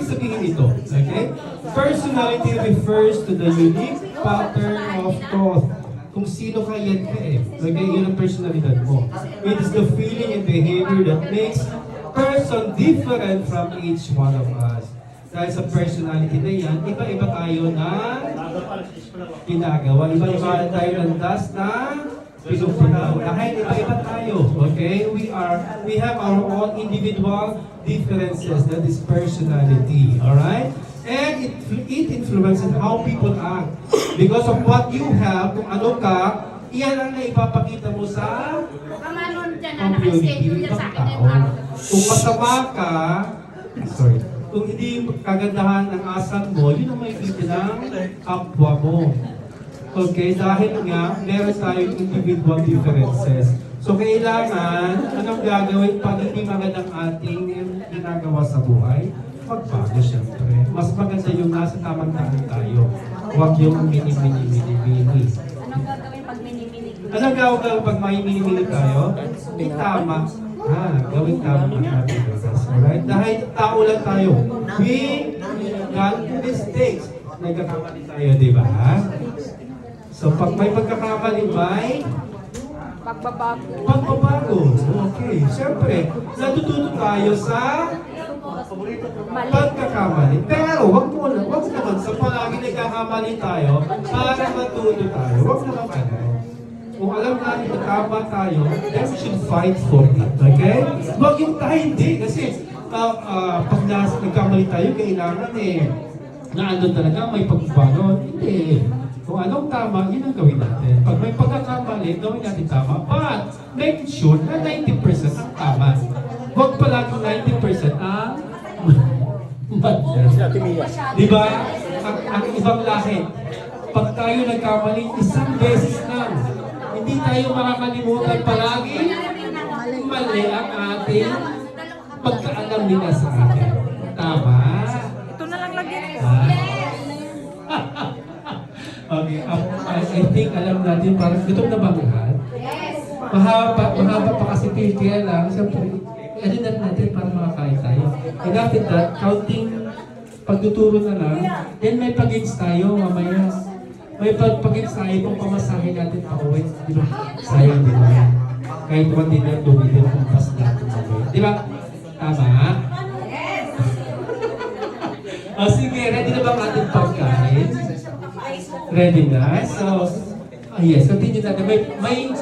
Sabihin ito, okay? Personality refers to the unique pattern of thought. Kung sino ka yan ka eh. Okay, yun ang personalidad mo. It is the feeling and behavior that makes person different from each one of us. Dahil sa personality na yan, iba-iba tayo na ginagawa. Iba-iba tayo ng das na pinupunaw. Dahil iba-iba tayo. Okay? We have our own individual differences. That is personality. Alright? And it influences how people act. Because of what you have, kung ano ka, iyan ang naipapakita mo sa community ng tao. Kung masama ka, sorry, kung hindi kagandahan ng asal mo, yun ang makikita ng kapwa mo. Okay, dahil nga, meron tayong individual differences. So, kailangan, anong gagawin pag hindi magandang ating ginagawa sa buhay? Magbago, syempre. Mas maganda yung nasa tamang daan tayo. Huwag yung mini-mini-mini-mini. Anong gagawin pag mini-mini? Anong gagawin pag may mini-mini tayo? Itama. Gawin tama ang ating business. Alright? Dahil tao lang tayo. We got mistakes. Nagkakamali tayo, di ba? So, pag may pagkakamali, may pagbabago. Okay. Siyempre, natututo tayo sa pagkakamali. Pero, wag naman sa palagi nagkakamali tayo para matuto tayo. Wag naman ano. Kung alam natin na tama tayo, then we should fight for it. Okay? Wag yung tayo hindi. Kasi pag nagkamali tayo, kailangan na andun talaga may pagbabago. Hindi. Kung anong tama, yun ang gawin natin. Pag may pagkakamali, gawin natin tama. But, make sure na 90% ang tama. Huwag palaging 90% ang di ba? Ang ibang lahi. Pag tayo nagkamali, isang beses lang. Hindi tayo makakalimutan palagi. Mali ang ating pagkaalam nila sa atin. Tama? Ito na lang lagi. Okay, I think alam natin, parang gutom na ba lahat? Mahaba pa kasi kaya lang, siyempre, alin natin para makakain tayo. And after that, counting, pagtuturo na lang, then may pag-ins tayo mamaya. May pag-ins tayo kung pamasahin natin pa uwi. Di ba? Sayang din na. Kahit 1 din na, 2 din kung pas natin mamaya. Di ba? Tama? O sige, ready na ba ang ating pagkain? Ready na? So, yes, continue natin. May